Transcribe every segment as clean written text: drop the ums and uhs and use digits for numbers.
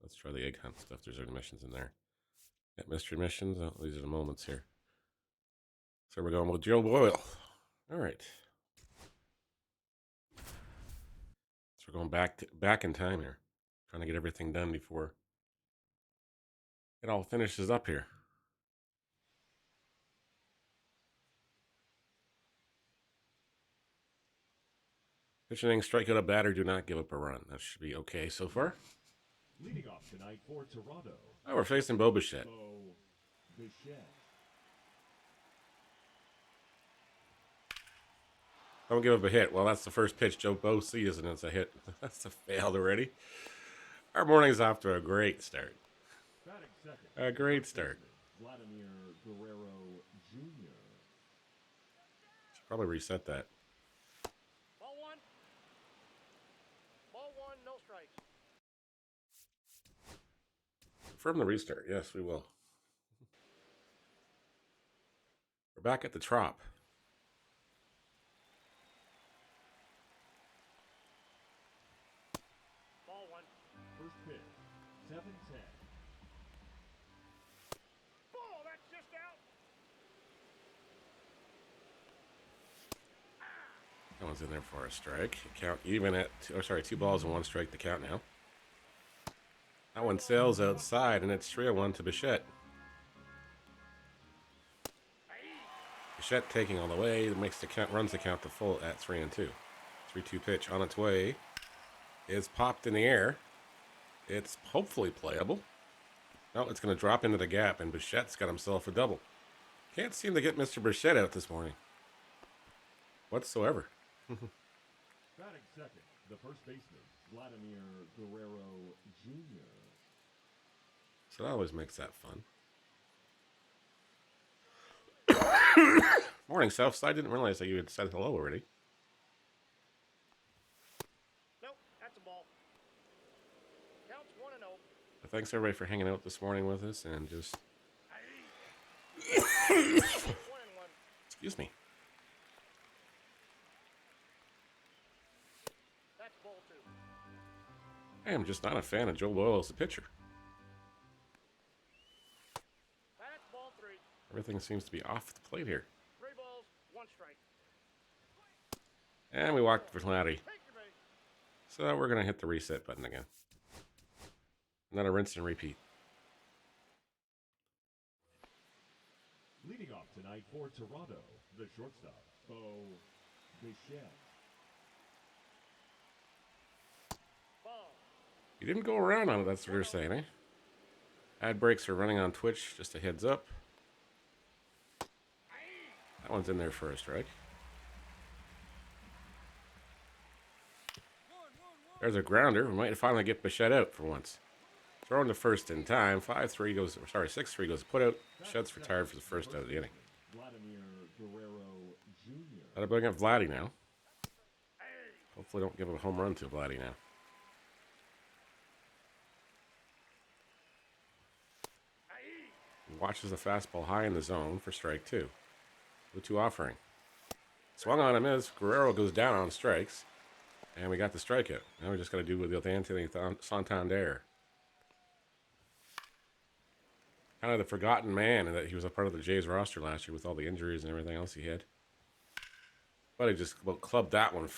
Let's try the egg hunt stuff. There's any missions in there. Got mystery missions. Oh, these are the moments here. So we're going with Joe Boyle. All right. So we're going back in time here. Trying to get everything done before it all finishes up here. Pitch inning, strike out a batter, do not give up a run. That should be okay so far. Leading off tonight for Toronto. Oh, we're facing Bo Bichette. Don't give up a hit. Well, that's the first pitch Joe Bo sees, and it's a hit. That's a failed already. Our morning's off to a great start. A great start. Vladimir Guerrero Jr. Should probably reset that. Ball one. Ball one, no strikes. Confirm the restart. Yes, we will. We're back at the Trop. Ball one. First pitch, 7-10. Ball, that's just out. That one's in there for a strike. Count even at 2 balls and 1 strike to count now. That one sails outside, and it's 3-1 to Bichette. Bichette taking all the way, makes the count, runs the count to full at 3-2. 3-2 pitch on its way. Is popped in the air. It's hopefully playable. No, it's going to drop into the gap, and Bichette's got himself a double. Can't seem to get Mr. Bichette out this morning whatsoever. Batting second, the first baseman, Vladimir Guerrero Jr. So that always makes that fun. Morning, Southside. Didn't realize that you had said hello already. Nope, that's a ball. Counts 1-0. But thanks everybody for hanging out this morning with us and just 1-1. excuse me. That's ball two. I am just not a fan of Joe Boyle as a pitcher. That's ball three. Everything seems to be off the plate here. 3 balls, 1 strike. And we walked for Vladdy. Take your base. So we're going to hit the reset button again. Another rinse and repeat. Leading off tonight for Toronto, the shortstop, Bo Bichette. Ball. You didn't go around on it, that's what you're saying, eh? Ad breaks are running on Twitch, just a heads up. That one's in there for a strike. There's a grounder. We might finally get Bichette out for once. Throwing to first in time. 5-3 goes, 6-3 goes put out. Bichette's retired for the first out of the inning. Vladimir Guerrero Jr. That'll bring up Vladdy now. Hopefully don't give him a home run to Vladdy now. He watches the fastball high in the zone for strike 2. 0-2 offering. Swung on him as Guerrero goes down on strikes. And we got the strikeout. Now we just got to do with the Anthony Santander. Kind of the forgotten man, and that he was a part of the Jays roster last year with all the injuries and everything else he had. But he just about clubbed that one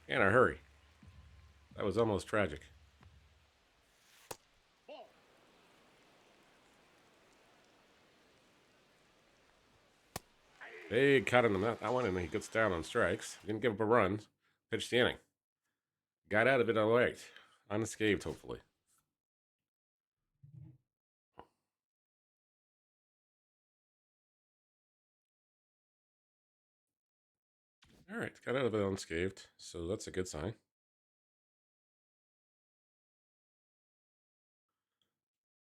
in a hurry. That was almost tragic. Ball. Big cut on that one, and he gets down on strikes. Didn't give up a run. Pitched the inning. Got out of it all right. Unscathed, hopefully. All right, got out of it unscathed, so that's a good sign.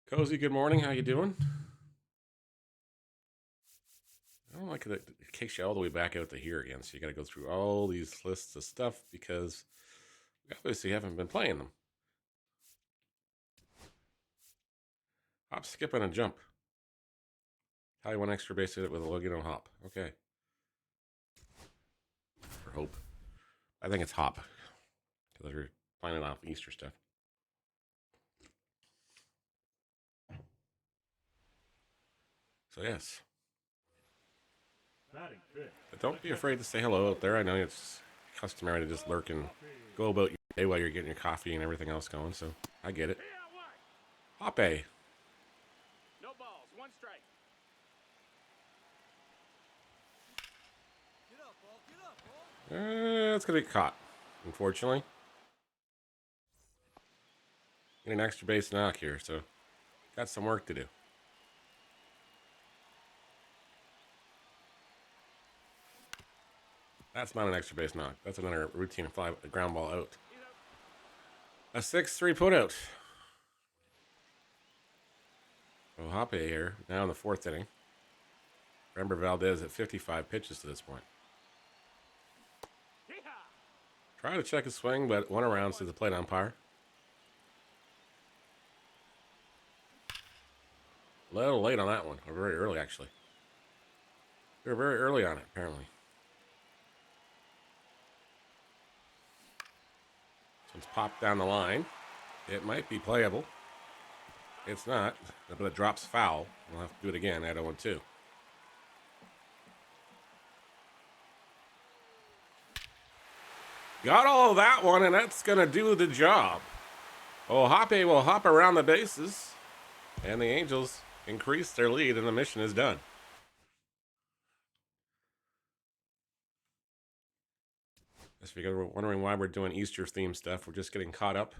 Cozy, good morning. How you doing? I don't like that it takes you all the way back out to here again, so you got to go through all these lists of stuff because we obviously haven't been playing them. Hop, skip, and a jump. How you want extra base hit it with a Logano hop. Okay. For hope. I think it's hop. Because they're planning off Easter stuff. So yes. Batting fifth. But don't be afraid to say hello out there. I know it's customary to just lurk and go about your day while you're getting your coffee and everything else going, so I get it. Hoppe. No balls, one strike. It's going to get caught, unfortunately. Get an extra base knock here, so got some work to do. That's not an extra base knock. That's another routine fly, ground ball out. A 6-3 put out. So Hoppe here, now in the 4th inning. Remember Valdez at 55 pitches to this point. Trying to check his swing, but one around to the plate umpire. A little late on that one, or very early actually. They were very early on it, apparently. So it's popped down the line. It might be playable. It's not, but it drops foul. We'll have to do it again at 0-2. Got all of that one, and that's going to do the job. Oh, Hoppe will hop around the bases, and the Angels increase their lead, and the mission is done. Just because we're wondering why we're doing Easter-themed stuff, we're just getting caught up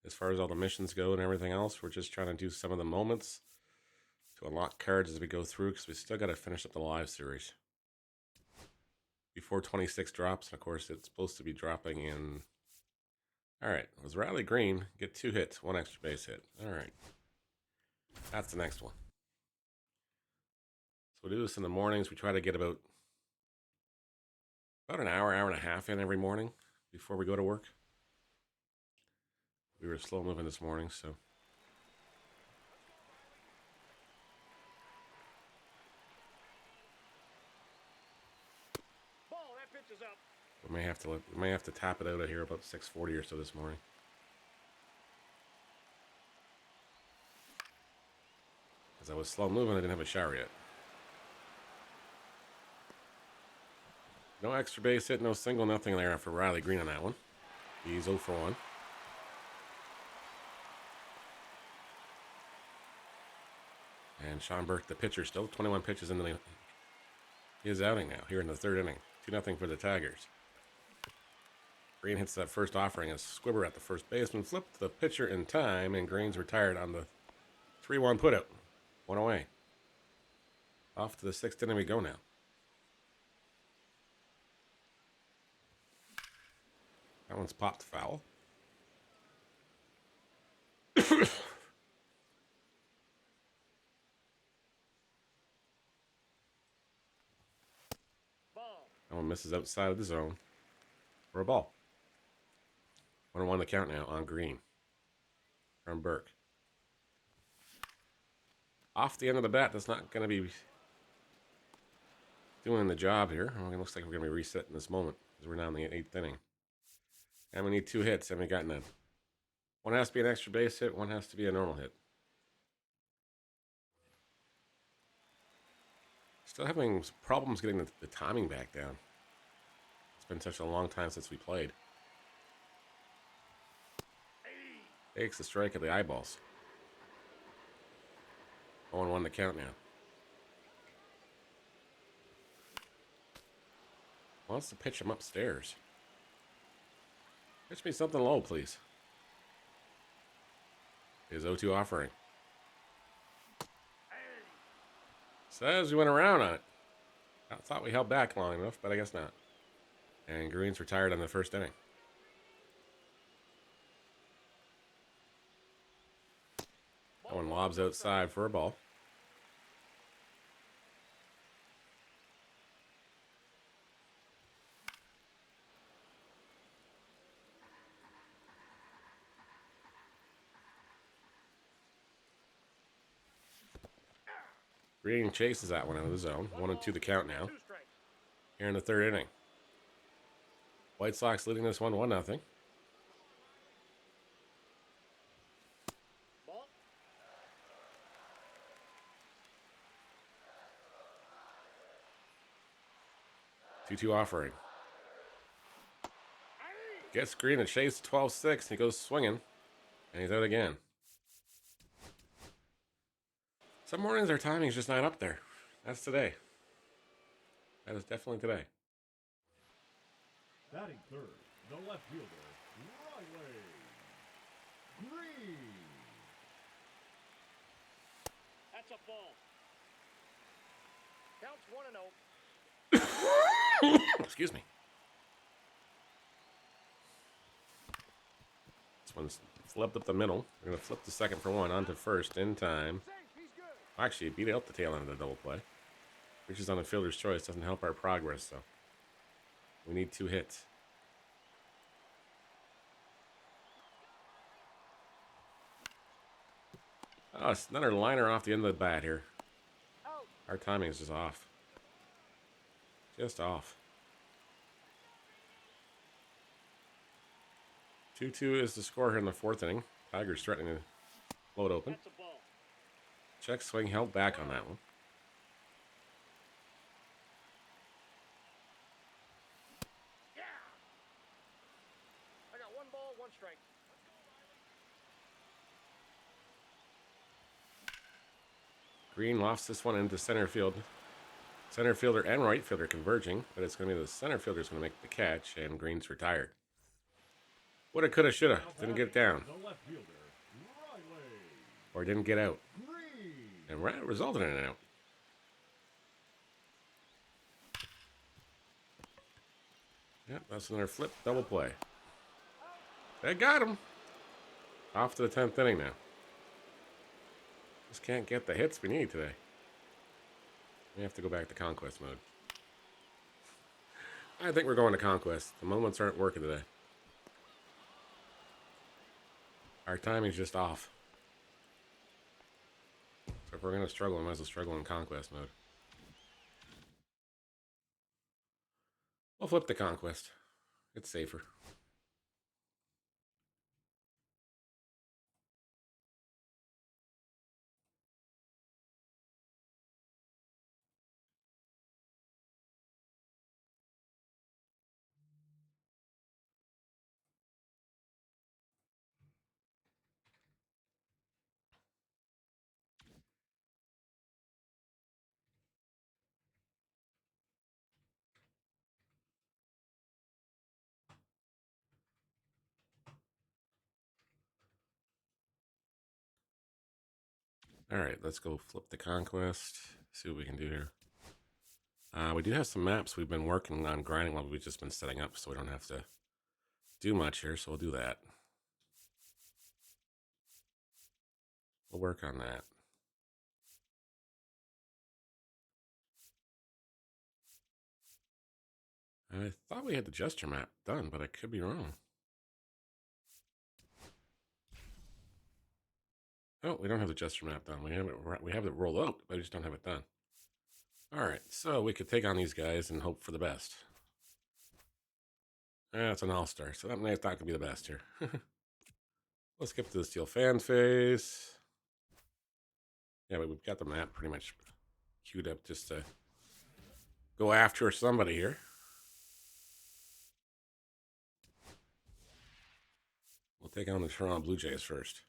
as far as all the missions go and everything else. We're just trying to do some of the moments to unlock cards as we go through, because we still got to finish up the live series before 26 drops. And of course, it's supposed to be dropping in. All right, it was Riley Green get 2 hits, 1 extra base hit. All right, that's the next one. So we do this in the mornings. We try to get about an hour and a half in every morning before we go to work. We were slow moving this morning, so. Ball, that pitch is up. We may have to tap it out of here about 6:40 or so this morning. Because I was slow moving, I didn't have a shower yet. No extra base hit, no single, nothing there for Riley Green on that one. He's 0 for 1. And Sean Burke, the pitcher, still 21 pitches into his outing now, here in the 3rd inning. 2-0 for the Tigers. Green hits that first offering as Squibber at the first baseman flipped the pitcher in time, and Green's retired on the 3-1 putout. 1 away. Off to the 6th inning we go now. That one's popped foul. Ball. That one misses outside of the zone for a ball. 1-1 the count now on Green from Burke. Off the end of the bat, that's not going to be doing the job here. Well, it looks like we're going to be resetting this moment because we're now in the 8th inning. And we need 2 hits, and we got none. One has to be an extra base hit, one has to be a normal hit. Still having problems getting the timing back down. It's been such a long time since we played. Takes the strike at the eyeballs. 0-1 the count now. Wants to pitch him upstairs. Pitch me something low, please. His 0-2 offering. Says we went around on it. I thought we held back long enough, but I guess not. And Green's retired in the 1st inning. That one lobs outside for a ball. Green chases that one out of the zone. 1-2 the count now. Here in the 3rd inning. White Sox leading this one 1-0. 2-2 offering. Gets Green and chase 12-6. He goes swinging. And he's out again. Some mornings our timing's just not up there. That's today. That is definitely today. Batting third, the left fielder, Riley Green. That's a ball. Counts 1-0. Excuse me. This one's flipped up the middle. We're going to flip the second for one onto first in time. Actually, beat out the tail end of the double play. Reaches on the fielder's choice. Doesn't help our progress, though. We need 2 hits. Oh, it's another liner off the end of the bat here. Our timing is just off. Just off. 2-2 is the score here in the 4th inning. Tigers threatening to blow it open. That's a ball. Check swing held back on that one. Yeah. I got 1 ball, 1 strike. Green lofts this one into center field. Center fielder and right fielder converging, but it's going to be the center fielder who's going to make the catch, and Green's retired. Woulda, coulda, shoulda. Didn't get down. The left fielder, Riley Or didn't get out. Green. And resulted in an out. Yep, that's another flip double play. They got him. Off to the 10th inning now. Just can't get the hits we need today. We have to go back to conquest mode. I think we're going to conquest. The moments aren't working today. Our timing's just off. So if we're going to struggle, we might as well struggle in conquest mode. We'll flip the conquest. It's safer. All right, let's go flip the conquest. See what we can do here. We do have some maps we've been working on grinding while we've just been setting up, so we don't have to do much here, so we'll do that. We'll work on that. I thought we had the gesture map done, but I could be wrong. Oh, we don't have the gesture map done. We have it rolled out, but we just don't have it done. All right, so we could take on these guys and hope for the best. It's an all-star, so that night's not going to be the best here. Let's skip to the Steel fan phase. Yeah, we've got the map pretty much queued up just to go after somebody here. We'll take on the Toronto Blue Jays first.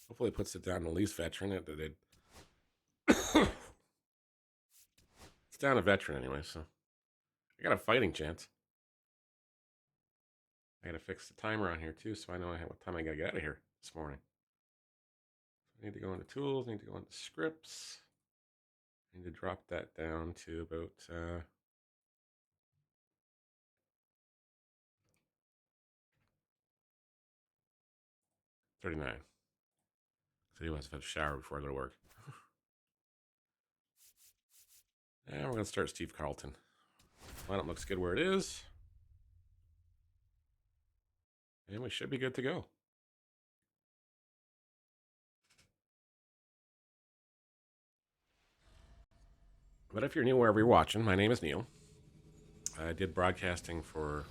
Hopefully it puts it down to least veteran. It did. It's down a veteran anyway, so I got a fighting chance. I got to fix the timer on here too, so I know what time I got to get out of here this morning. I need to go into tools, need to go into scripts. I need to drop that down to about 39. So he wants to have a shower before I go to work. And we're going to start Steve Carlton. Lineup looks good where it is. And we should be good to go. But if you're new wherever you're watching, my name is Neil. I did broadcasting for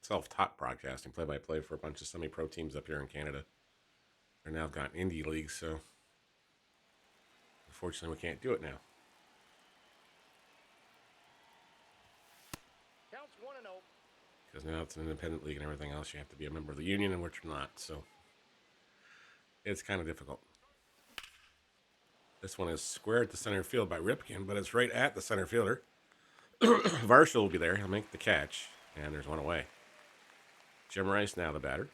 self-taught broadcasting, play-by-play for a bunch of semi-pro teams up here in Canada. They're now got indie leagues, so unfortunately we can't do it now. Counts 1-0. Because now it's an independent league and everything else. You have to be a member of the union, and which you're not, so it's kind of difficult. This one is squared to center field by Ripken, but it's right at the center fielder. Varsho will be there. He'll make the catch, and there's one away. Jim Rice now the batter.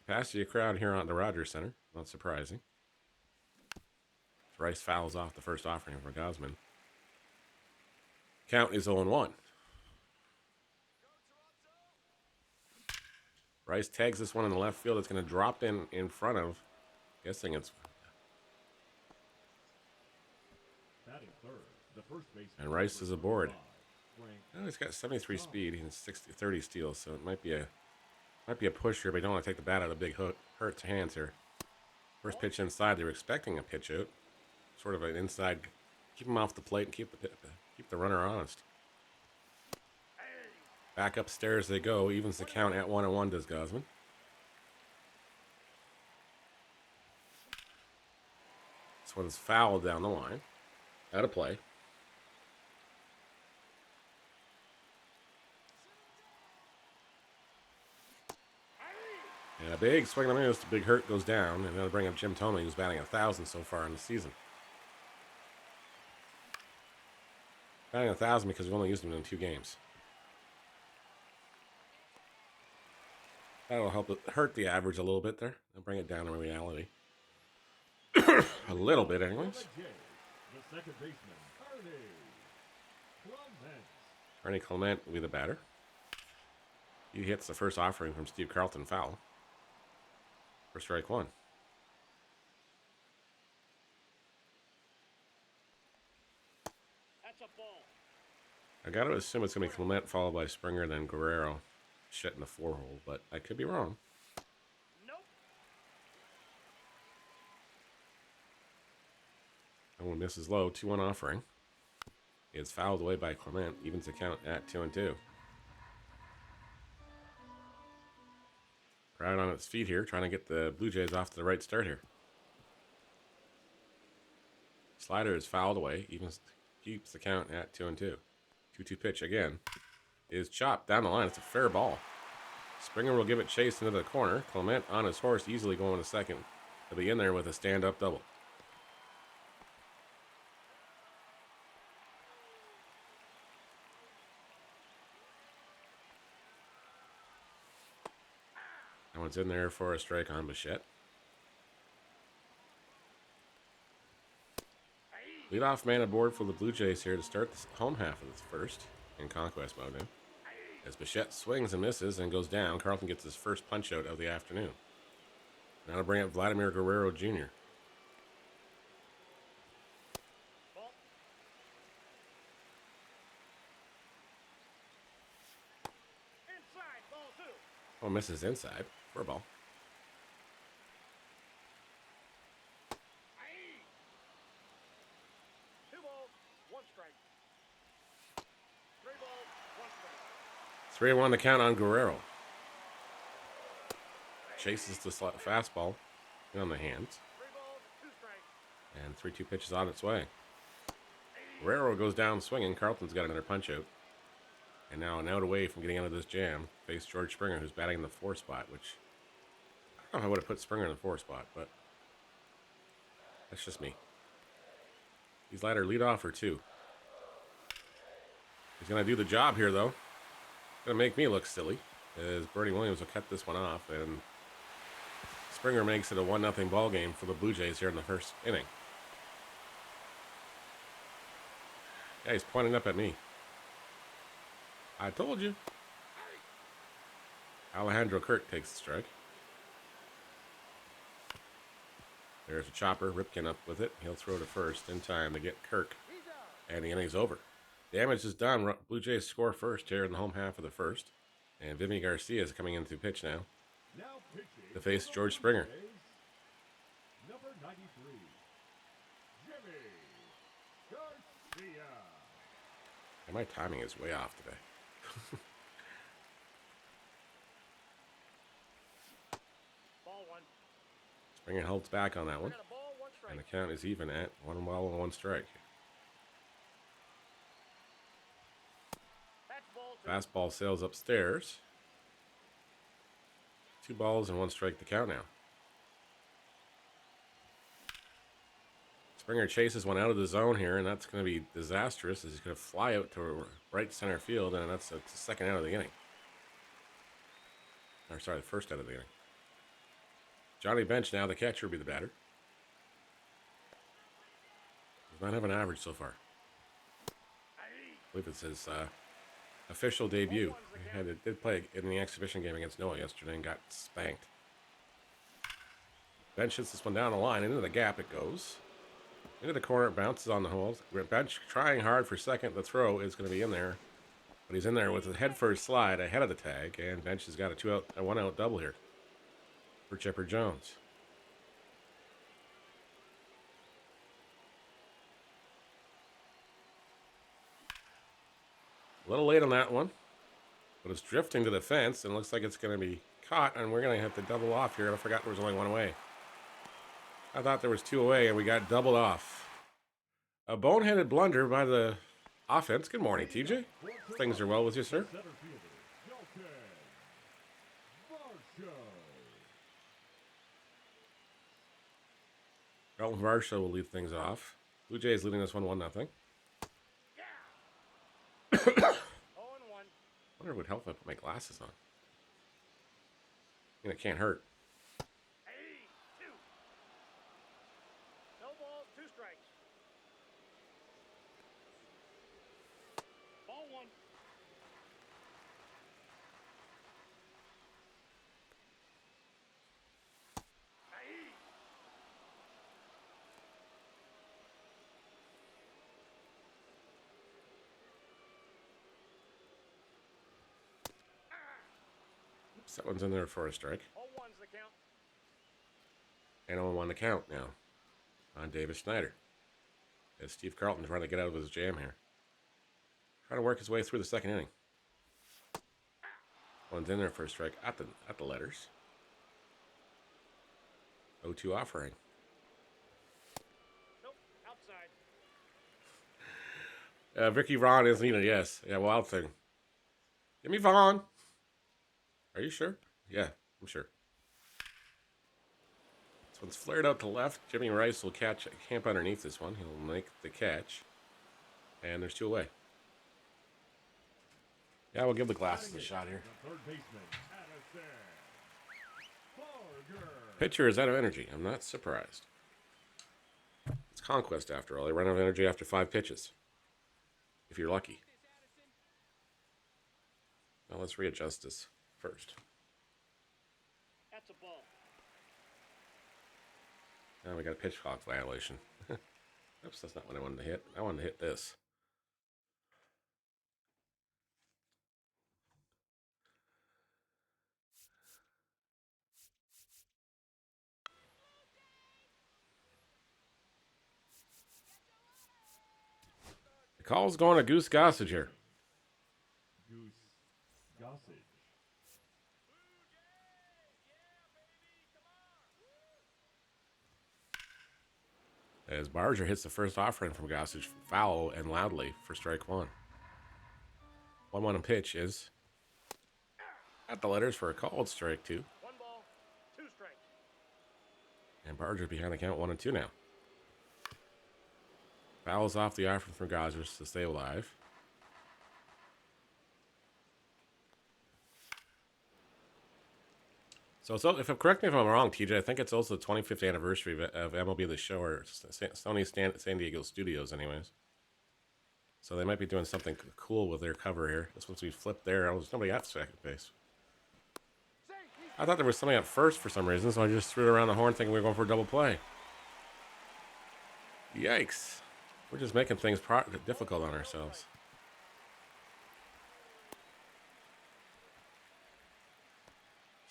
Capacity of crowd here on the Rogers Center. Not surprising. Rice fouls off the first offering for Gosman. Count is 0-1. Rice tags this one in the left field. It's going to drop in front of, guessing it's, Batting third, the first baseman. and Rice is aboard. Frank. Oh, he's got 73 speed and 30 steals, so it might be a push here, but you don't want to take the bat out of big Hurt's hands here. First pitch inside. They were expecting a pitch out, sort of an inside. Keep him off the plate and keep the runner honest. Back upstairs they go. Evens the count at 1-1 does Gosman. This one's fouled down the line. Out of play. And a big swing and a miss. The big Hurt goes down, and that'll bring up Jim Thome, who's batting 1,000 so far in the season. Batting 1,000 because we've only used him in 2 games. That'll help it hurt the average a little bit there. I'll bring it down to reality. A little bit, anyways. The second baseman, Ernie Clement will be the batter. He hits the first offering from Steve Carlton foul. For strike 1. That's a ball. I got to assume it's going to be Clement followed by Springer, then Guerrero shitting the 4-hole, but I could be wrong. Nope. And when misses low, 2-1 offering. It's fouled away by Clement, evens the count at 2-2. Crowd on its feet here, trying to get the Blue Jays off to the right start here. Slider is fouled away, keeps the count at 2-2. 2-2 pitch again is chopped down the line. It's a fair ball. Springer will give it chase into the corner. Clement on his horse, easily going to second. He'll be in there with a stand-up double. That one's in there for a strike on Bichette. Leadoff man aboard for the Blue Jays here to start the home half of this first in conquest mode now. As Bichette swings and misses and goes down, Carlton gets his first punch out of the afternoon. Now to bring up Vladimir Guerrero Jr. Ball. Inside, ball 2. Oh, misses inside for a ball. 2 balls, 1 strike. 3 balls, 1 strike. 3-1 the count on Guerrero. Chases the fastball in on the hands. 3 balls, 2 strikes. And 3-2 pitch is on its way. Guerrero goes down swinging. Carlton's got another punch out. And now an out away from getting out of this jam. Face George Springer, who's batting in the 4 spot, which I don't know if I would have put Springer in the 4 spot, but that's just me. He's either lead off or 2. He's going to do the job here, though. Going to make me look silly, as Bernie Williams will cut this one off, and Springer makes it a 1-0 ball game for the Blue Jays here in the first inning. Yeah, he's pointing up at me. I told you. Alejandro Kirk takes the strike. There's a chopper. Ripken up with it. He'll throw to first in time to get Kirk. And the inning's over. Damage is done. Blue Jays score first here in the home half of the first. And Vimy Garcia is coming in to pitch now. Now pitching To face George Springer. Number 93, Jimmy Garcia. And my timing is way off today. Springer holds back on that I one. got a ball, one strike. And the count is even at 1 ball and 1 strike. That's ball two. Fastball sails upstairs. 2 balls and 1 strike to count now. Springer chases one out of the zone here, and that's going to be disastrous as he's going to fly out to right center field, and that's the second out of the inning. Or sorry, the first out of the inning. Johnny Bench now, the catcher, will be the batter. Does not have an average so far. I believe it's his official debut. He did play in the exhibition game against Noah yesterday and got spanked. Bench hits this one down the line. Into the gap it goes. Into the corner, it bounces on the hole. Bench trying hard for second. The throw is going to be in there. But he's in there with a head first slide ahead of the tag. And Bench has got a 1 out double here for Chipper Jones. A little late on that one. But it's drifting to the fence and looks like it's going to be caught. And we're going to have to double off here. I forgot there was only 1 away. I thought there was 2 away, and we got doubled off. A boneheaded blunder by the offense. Good morning, TJ. Things are well with you, sir. Dalton Varsho will lead things off. Blue Jays leading this one 1-0. Yeah. 0-1. I wonder if it would help if I put my glasses on. I mean, it can't hurt. Hey, 2. No balls, 2 strikes. Ball 1. Hey. Oops, that one's in there for a strike. 0-1's the count. And 0-1 the count now on Davis Snyder. As Steve Carlton's trying to get out of his jam here. Trying to work his way through the second inning. One's in there for a strike at the letters. 0-2 offering. Nope, outside. Vicky Vaughn is needed, yes. Yeah, wild thing. Give me Vaughn. Are you sure? Yeah, I'm sure. This one's flared out to left. Jimmy Rice will camp underneath this one. He'll make the catch. And there's 2 away. Yeah, we'll give the glasses a shot here. Pitcher is out of energy. I'm not surprised. It's Conquest after all. They run out of energy after 5 pitches. If you're lucky. Now let's readjust this first. That's a ball. Now we got a pitch clock violation. Oops, that's not what I wanted to hit. I wanted to hit this. The call's going to Goose Gossage here. Goose Gossage. As Barger hits the first offering from Gossage foul and loudly for strike 1. 1-1 pitch is at the letters for a called strike 2. 1 ball, 2 strikes. And Barger behind the count 1-2 now. Fouls off the offering from Gossage to stay alive. So, correct me if I'm wrong, TJ, I think it's also the 25th anniversary of MLB The Show, or Sony San Diego Studios anyways. So they might be doing something cool with their cover here. This one's be flipped there. There's nobody at second base. I thought there was somebody at first for some reason, so I just threw it around the horn thinking we were going for a double play. Yikes. We're just making things difficult on ourselves.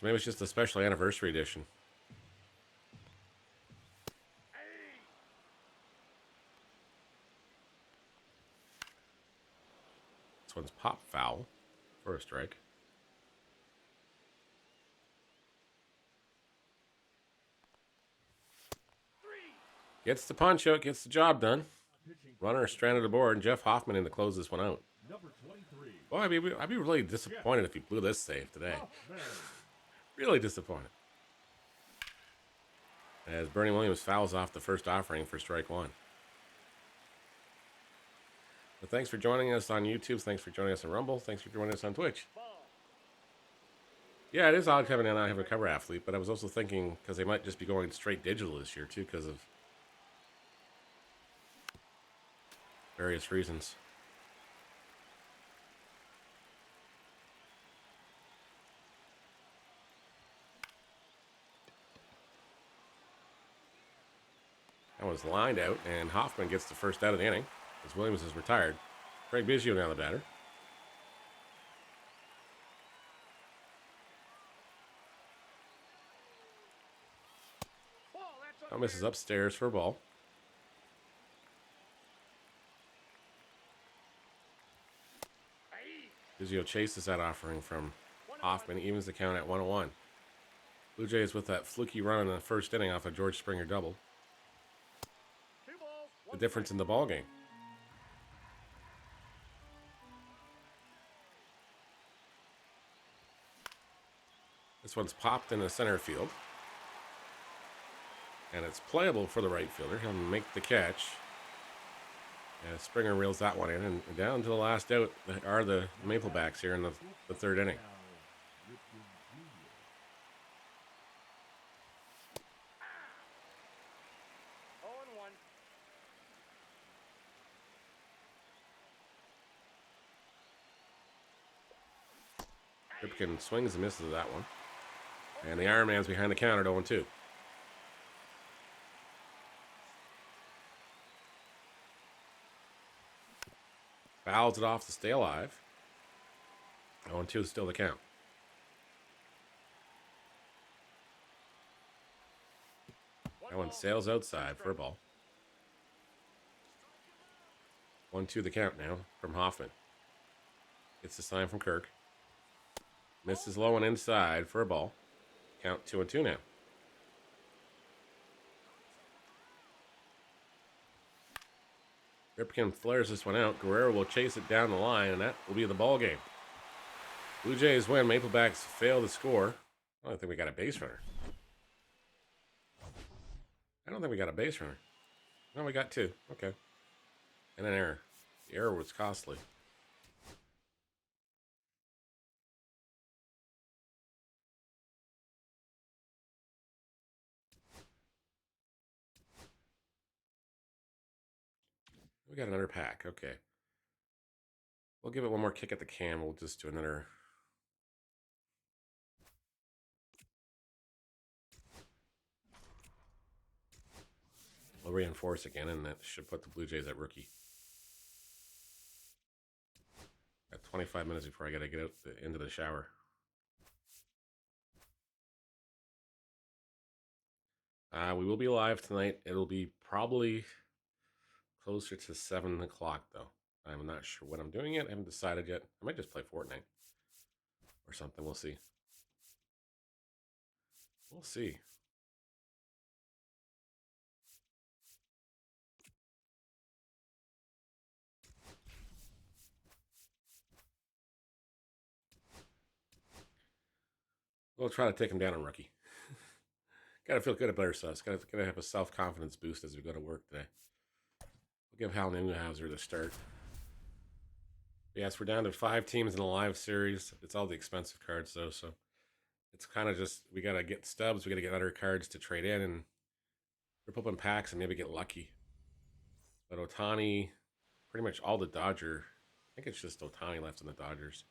So maybe it's just a special anniversary edition. This one's pop foul for a strike. Gets the punch out, gets the job done. Runner stranded aboard, and Jeff Hoffman in to close this one out. Number 23. Well, I'd be really disappointed if he blew this save today. Hoffman. Really disappointed. As Bernie Williams fouls off the first offering for strike one. But thanks for joining us on YouTube. Thanks for joining us on Rumble. Thanks for joining us on Twitch. Ball. Yeah, it is odd having an I have a cover athlete, but I was also thinking because they might just be going straight digital this year too because of various reasons. That was lined out, and Hoffman gets the first out of the inning as Williams is retired. Craig Biggio now the batter. Ball, that's Now misses upstairs for a ball. Biggio chases that offering from Hoffman, evens the count at 1-1. Blue Jays with that fluky run in the first inning off a George Springer double. 2 balls. The difference in the ball game. This one's popped in the center field. And it's playable for the right fielder. He'll make the catch. And Springer reels that one in. And down to the last out are the Maplebacks here in the third inning. Now, Ripken Jr. 0-1. Ripken swings and misses that one. And the Iron Man's behind the counter at 0-2. Fouls it off to stay alive. 0-2 is still the count. That one sails outside for a ball. 1-2 the count now from Hoffman. Gets the sign from Kirk. Misses low and inside for a ball. Count 2-2 now. Ripken flares this one out. Guerrero will chase it down the line, and that will be the ball game. Blue Jays win. Maplebacks fail to score. I don't think we got a base runner. No, we got 2. Okay. And an error. The error was costly. We got another pack. Okay. We'll give it one more kick at the can. We'll just do another. We'll reinforce again, and that should put the Blue Jays at rookie. Got 25 minutes before I got to get out into the shower. We will be live tonight. It'll be probably closer to 7 o'clock, though. I'm not sure what I'm doing yet. I haven't decided yet. I might just play Fortnite or something. We'll see. We'll see. We'll try to take him down on rookie. Gotta feel good about ourselves. Gotta have a self-confidence boost as we go to work today. We'll give Hal Neuhauser the start. Yes, we're down to 5 teams in the live series. It's all the expensive cards, though, so it's kind of just, we got to get stubs, we got to get other cards to trade in, and rip open packs and maybe get lucky. But Ohtani, pretty much all the Dodger, I think it's just Ohtani left in the Dodgers.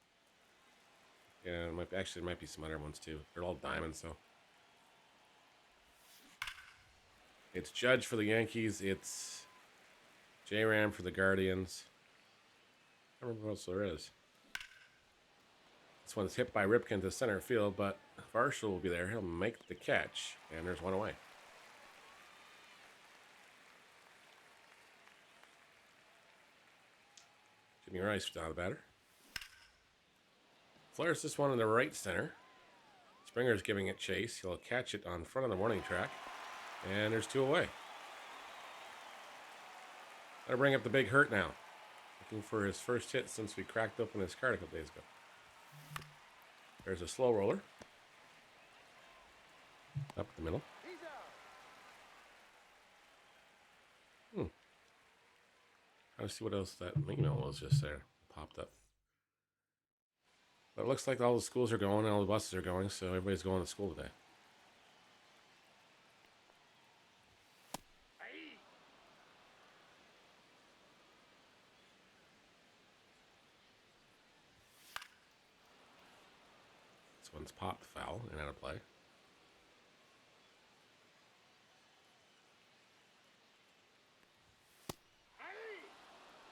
Yeah, it might be some other ones, too. They're all diamonds, so. It's Judge for the Yankees. It's J-Ram for the Guardians. I don't remember what else there is. This one's hit by Ripken to center field, but Varsho will be there. He'll make the catch, and there's one away. Jimmy Rice down the batter. Flares this one in the right center. Springer's giving it chase. He'll catch it on front of the warning track, and there's 2 away. Gotta bring up the big hurt now. Looking for his first hit since we cracked open his card a couple days ago. There's a slow roller. Up the middle. He's out. Trying to see what else that email was just there. Popped up. But it looks like all the schools are going, all the buses are going, so everybody's going to school today. Aye. This one's popped foul and out of play.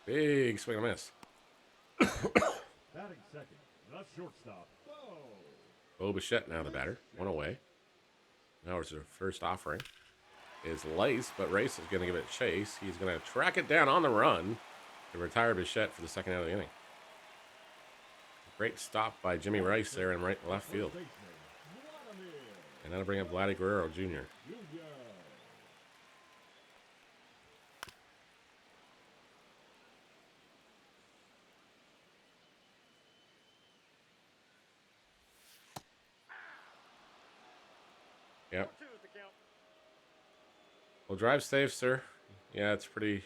Big swing and a miss. Batting second, the shortstop, Bo. Bichette now the batter. One away. Now it's their first offering. Is Lace, but Race is going to give it a chase. He's going to track it down on the run to retire Bichette for the second out of the inning. Great stop by Jimmy Rice there in right left field. First baseman, Vladimir And that'll bring up Vladdy Guerrero Jr. Jr. Yep. 2 is the count. Well, drive safe, sir. Yeah, it's pretty.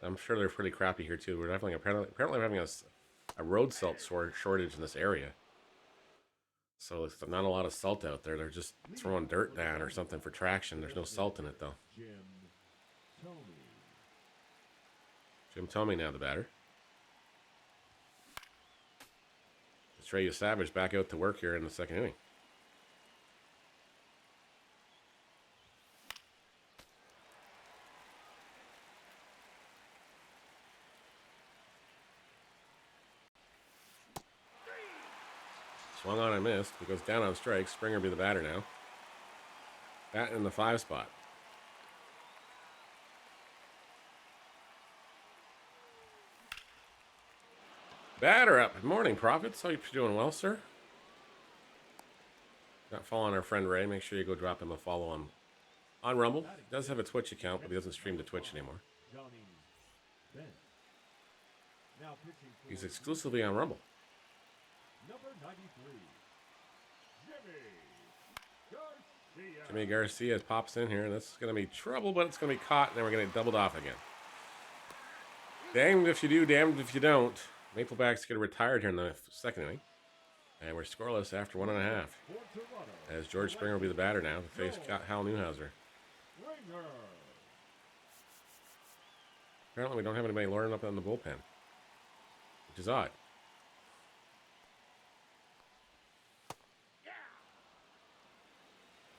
I'm sure they're pretty crappy here too. We're definitely apparently we're having a road salt shortage in this area. So it's not a lot of salt out there. They're just throwing dirt down or something for traction. There's no salt in it though. Jim Tomey. Jim Tomey now the batter. Trey Savage back out to work here in the second inning. Swung on and missed. It goes down on strikes. Springer will be the batter now. Bat in the 5 spot. Batter up. Good morning, Profits. Hope you're doing well, sir. Not following our friend Ray. Make sure you go drop him a follow on Rumble. He does have a Twitch account, but he doesn't stream to Twitch anymore. Johnny Bench. Now pitching for He's exclusively on Rumble. number 93, Jimmy Garcia. Jimmy Garcia pops in here, and this is going to be trouble, but it's going to be caught, and then we're going to get doubled off again. Damned if you do, damned if you don't. Maplebacks get retired here in the second inning. And we're scoreless after 1.5. For Toronto, As George Springer will be the batter now to face Hal Newhouser. Springer. Apparently we don't have anybody loading up in the bullpen, which is odd.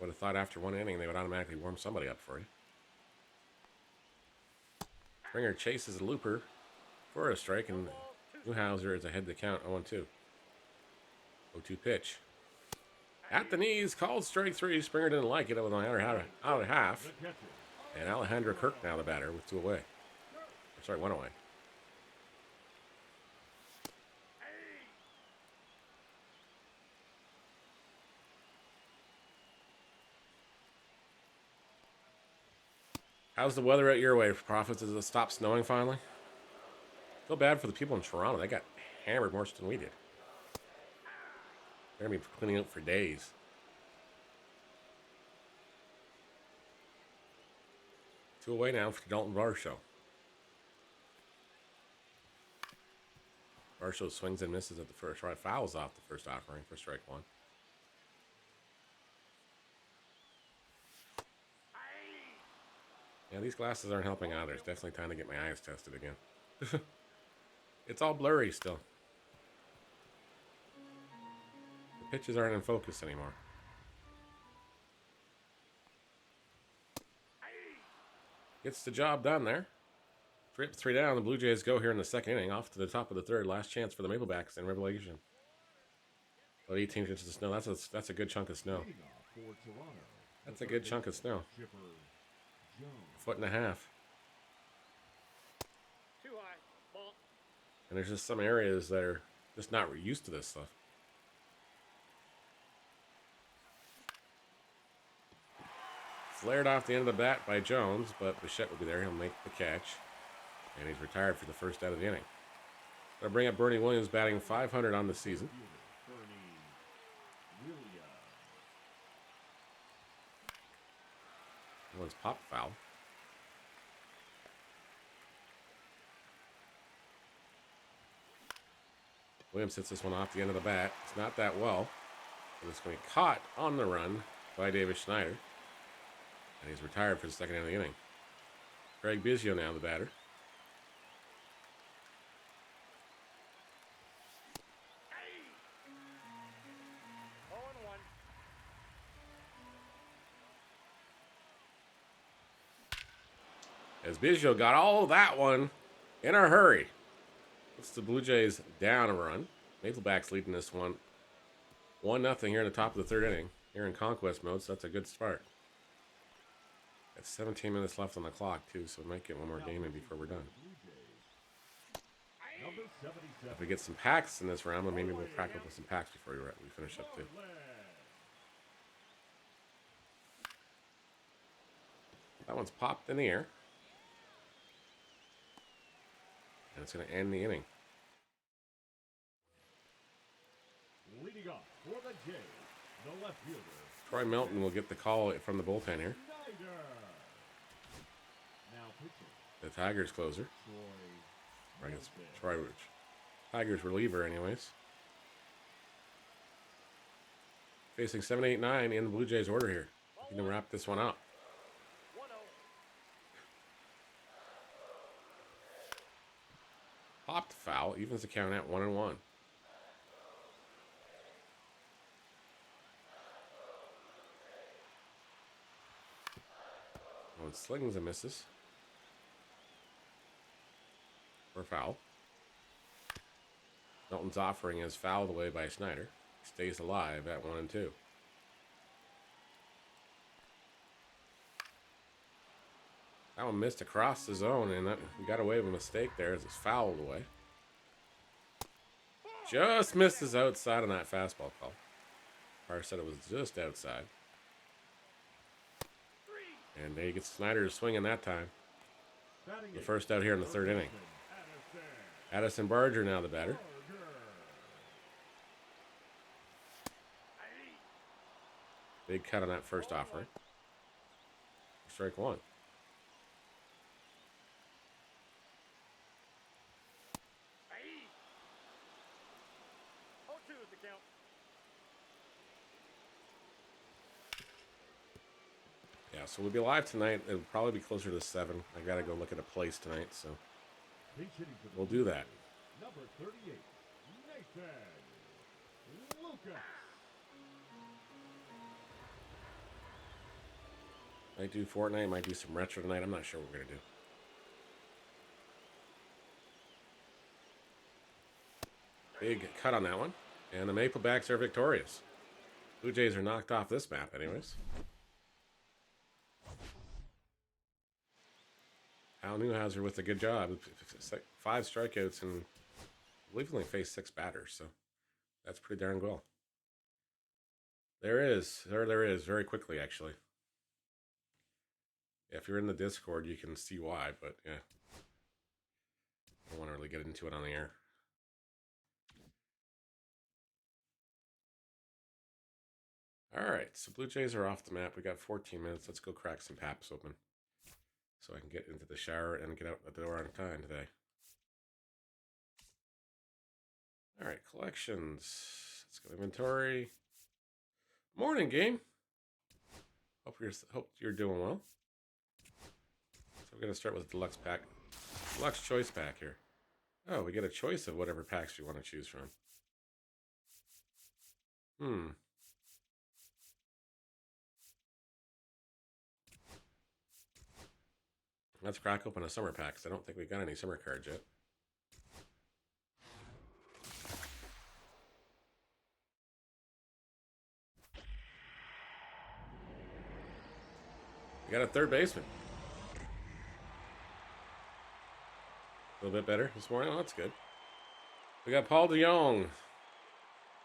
Would have thought after one inning they would automatically warm somebody up for you. Springer chases a looper for a strike, and Newhouser is ahead to count 0-2. 0-2 pitch. At the knees, called strike 3. Springer didn't like it. It was on out of half. The catcher, And Alejandro Kirk now the batter with 2 away. Sorry, 1 away. How's the weather at your way, Profits? Does it stop snowing finally? Feel bad for the people in Toronto. They got hammered more than we did. They're going to be cleaning up for days. Two away now for Dalton Varsho. Varsho swings and misses at the first. Right, fouls off the first offering for strike 1. Yeah, these glasses aren't helping either. It's definitely time to get my eyes tested again. It's all blurry still. The pitches aren't in focus anymore. Gets the job done there. 3 down. The Blue Jays go here in the second inning. Off to the top of the 3rd. Last chance for the Maplebacks in relegation. About 18 inches of snow. That's a good chunk of snow. leading off for Toronto, That's a good chunk of snow. Chipper Jones. 1.5 feet. Too high. Ball. And there's just some areas that are just not used to this stuff. Flared off the end of the bat by Jones, but Bichette will be there. He'll make the catch. And he's retired for the first out of the inning. Gonna bring up Bernie Williams, batting .500 on the season. That one's popped foul. Williams hits this one off the end of the bat. It's not that well. But it's going to be caught on the run by Davis Schneider. And he's retired for the second out of the inning. Craig Biggio now the batter. As Biggio got all that one in a hurry. Puts the Blue Jays down a run. Maplebacks leading this one 1-0 here in the top of the third inning. Here in conquest mode, so that's a good start. Got 17 minutes left on the clock, too, so we might get one more game in before we're done. If we get some packs in this round, then maybe we'll crack open some packs before we finish up, too. That one's popped in the air. And it's going to end the inning. Leading off for the Jays, the left fielder. Troy Melton will get the call from the bullpen here. Now pitching. The Tigers closer. I guess Troy Rich. Tigers reliever, anyways. Facing 7-8-9 in the Blue Jays order here. You can wrap this one up. Popped foul, evens the count at 1-1. One slings and misses. For foul. Melton's offering is fouled away by Schneider. Stays alive at 1-2. That one missed across the zone, and we got away with a mistake there as it's fouled away. Just misses outside on that fastball call. Parr said it was just outside. And they get Snyder swinging that time. The first out here in the third inning. Addison Barger now the batter. Big cut on that first offering. Strike one. Yeah, so we'll be live tonight. It'll probably be closer to 7. I gotta go look at a place tonight, so we'll do that. Number 38, Nathan Lucas. Might do Fortnite, might do some retro tonight. I'm not sure what we're gonna do. Big cut on that one. And the Maplebacks are victorious. Blue Jays are knocked off this map anyways. Al Newhouser with a good job. 5 strikeouts and I believe he only faced 6 batters, so that's pretty darn well. There is. Very quickly, actually. Yeah, if you're in the Discord, you can see why, but yeah. I don't want to really get into it on the air. All right, so Blue Jays are off the map. We got 14 minutes. Let's go crack some paps open so I can get into the shower and get out the door on time today. All right, collections. Let's go inventory. Morning, game. Hope you're doing well. So we're gonna start with deluxe pack, deluxe choice pack here. Oh, we get a choice of whatever packs you want to choose from. Let's crack open a summer pack, because I don't think we got any summer cards yet. We got a third baseman. A little bit better this morning. Oh, that's good. We got Paul DeJong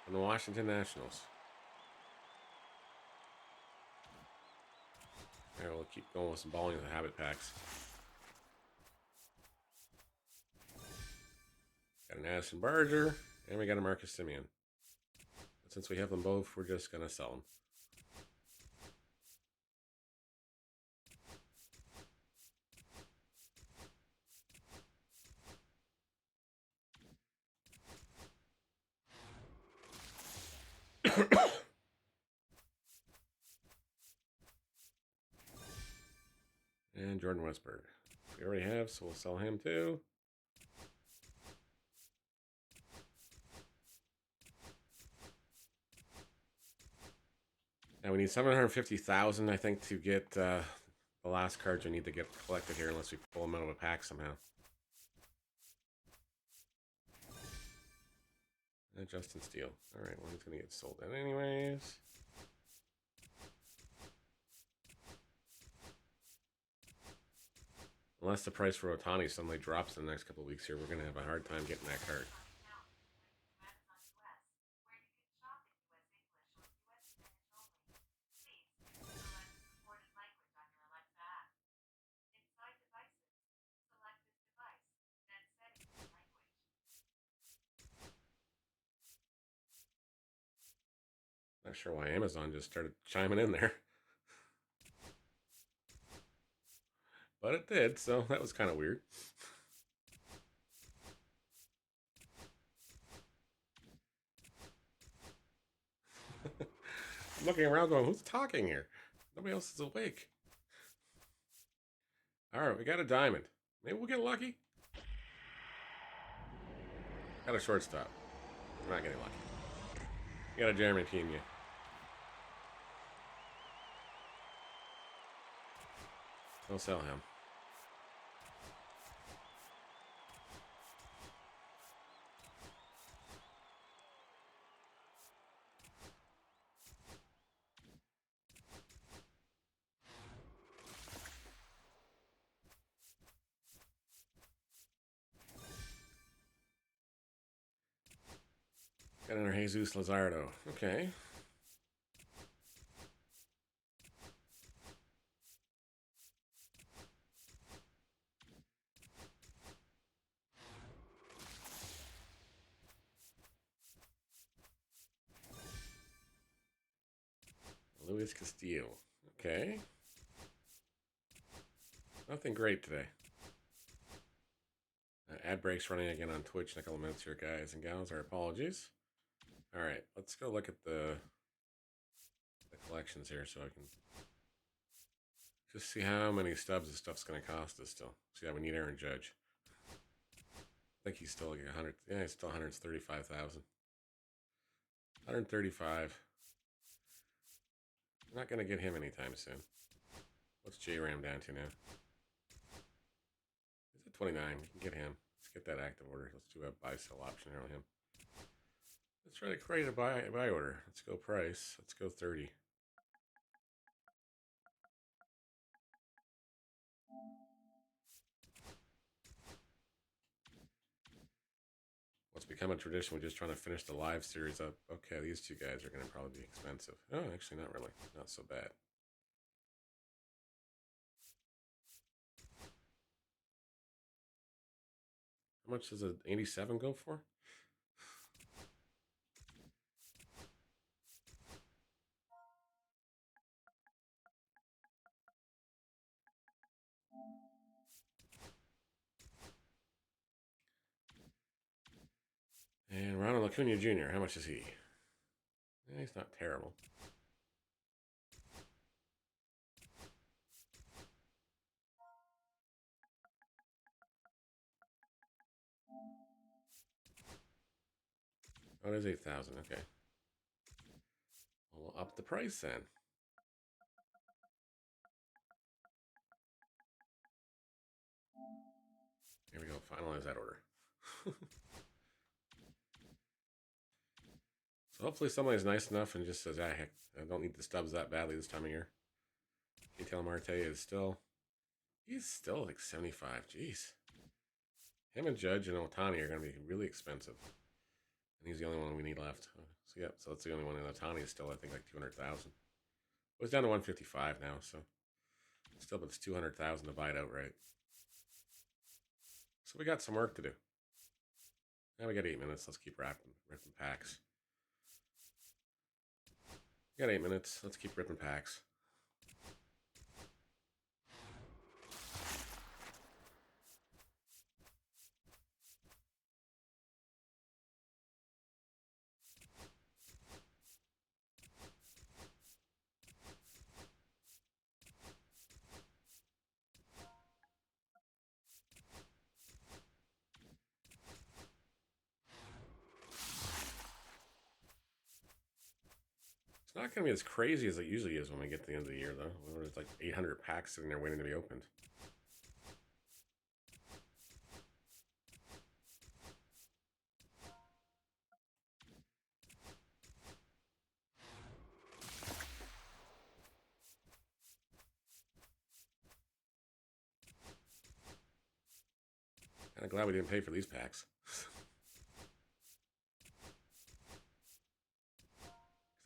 from the Washington Nationals. All right, we'll keep going with some balling of the habit packs. Got an Addison Barger, and we got a Marcus Simeon. But since we have them both, we're just going to sell them. And Jordan Westberg. We already have, so we'll sell him too. Now we need 750,000, I think, to get the last cards we need to get collected here, unless we pull them out of a pack somehow. And Justin Steele. All right, well, he's going to get sold out anyways. Unless the price for Ohtani suddenly drops in the next couple of weeks here, we're going to have a hard time getting that card. Not sure why Amazon just started chiming in there. But it did, so that was kind of weird. I'm looking around going, who's talking here? Nobody else is awake. Alright, we got a diamond. Maybe we'll get lucky. Got a shortstop. We're not getting lucky. We got a Jeremy Pena. Don't sell him. Got another Jesus Lazardo. Okay. Luis Castillo. Okay. Nothing great today. Ad breaks running again on Twitch in a couple minutes here, guys and gals. Our apologies. All right, let's go look at the collections here so I can just see how many stubs this stuff's going to cost us still. See how we need Aaron Judge. I think he's still like 100. Yeah, he's still 135,000. 135. I'm not going to get him anytime soon. What's J-Ram down to now? He's at 29. We can get him. Let's get that active order. Let's do a buy-sell option here on him. Let's try to create a buy order. Let's go price. Let's go 30. What's become a tradition, we're just trying to finish the live series up. Okay, these two guys are going to probably be expensive. Oh, actually, not really. Not so bad. How much does an 87 go for? And Ronald Acuna Jr., how much is he? He's not terrible. Oh, it is 8,000. Okay. Well, we'll up the price then. Here we go. Finalize that order. So hopefully somebody's nice enough and just says, ah, heck, I don't need the stubs that badly this time of year. Ketel Marte is still... He's still like 75. Jeez. Him and Judge and Ohtani are going to be really expensive. And he's the only one we need left. So, yeah, so that's the only one. And Ohtani is still, I think, like 200,000. Well, it's down to 155 now, so... Still, but it's 200,000 to buy it outright. So we got some work to do. Now we got 8 minutes. Let's keep ripping packs. We got 8 minutes. Let's keep ripping packs. It's not going to be as crazy as it usually is when we get to the end of the year, though. There's like 800 packs sitting there waiting to be opened. Kind of glad we didn't pay for these packs.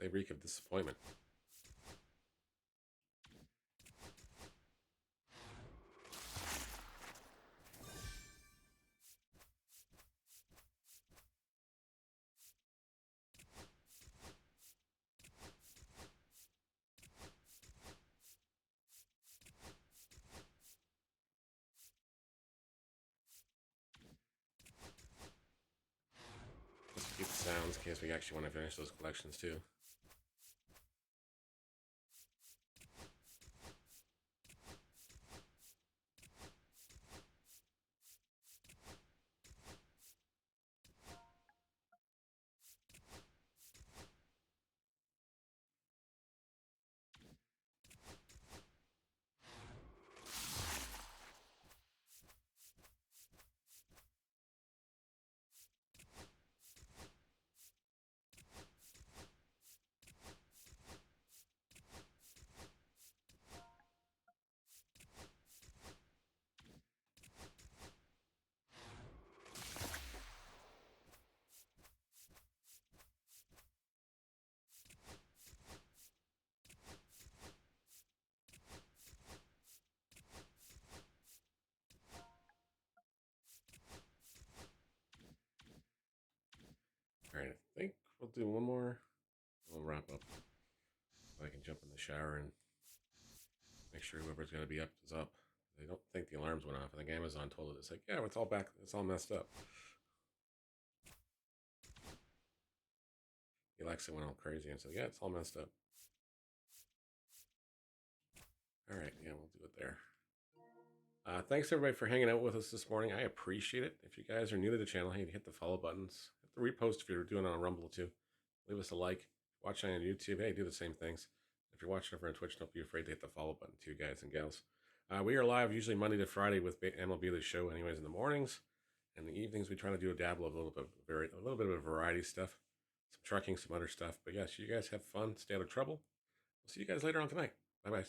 They reek of disappointment. Let's keep the sounds in case we actually want to finish those collections too. Alright, I think we'll do one more. We'll wrap up. So I can jump in the shower and make sure whoever's going to be up is up. They don't think the alarms went off. I think Amazon told it. It's like, yeah, it's all back. It's all messed up. Alexa went all crazy and said, yeah, it's all messed up. Alright, yeah, we'll do it there. Thanks everybody for hanging out with us this morning. I appreciate it. If you guys are new to the channel, hey, hit the follow buttons. Hit the repost if you're doing it on Rumble too. Leave us a like. Watching on YouTube, hey, do the same things. If you're watching over on Twitch, don't be afraid to hit the follow button too, guys and gals. We are live usually Monday to Friday with MLB The Show anyways in the mornings. And the evenings we try to do a dabble of a little bit of a variety stuff. Some trucking, some other stuff. But yes, you guys have fun. Stay out of trouble. We'll see you guys later on tonight. Bye-bye.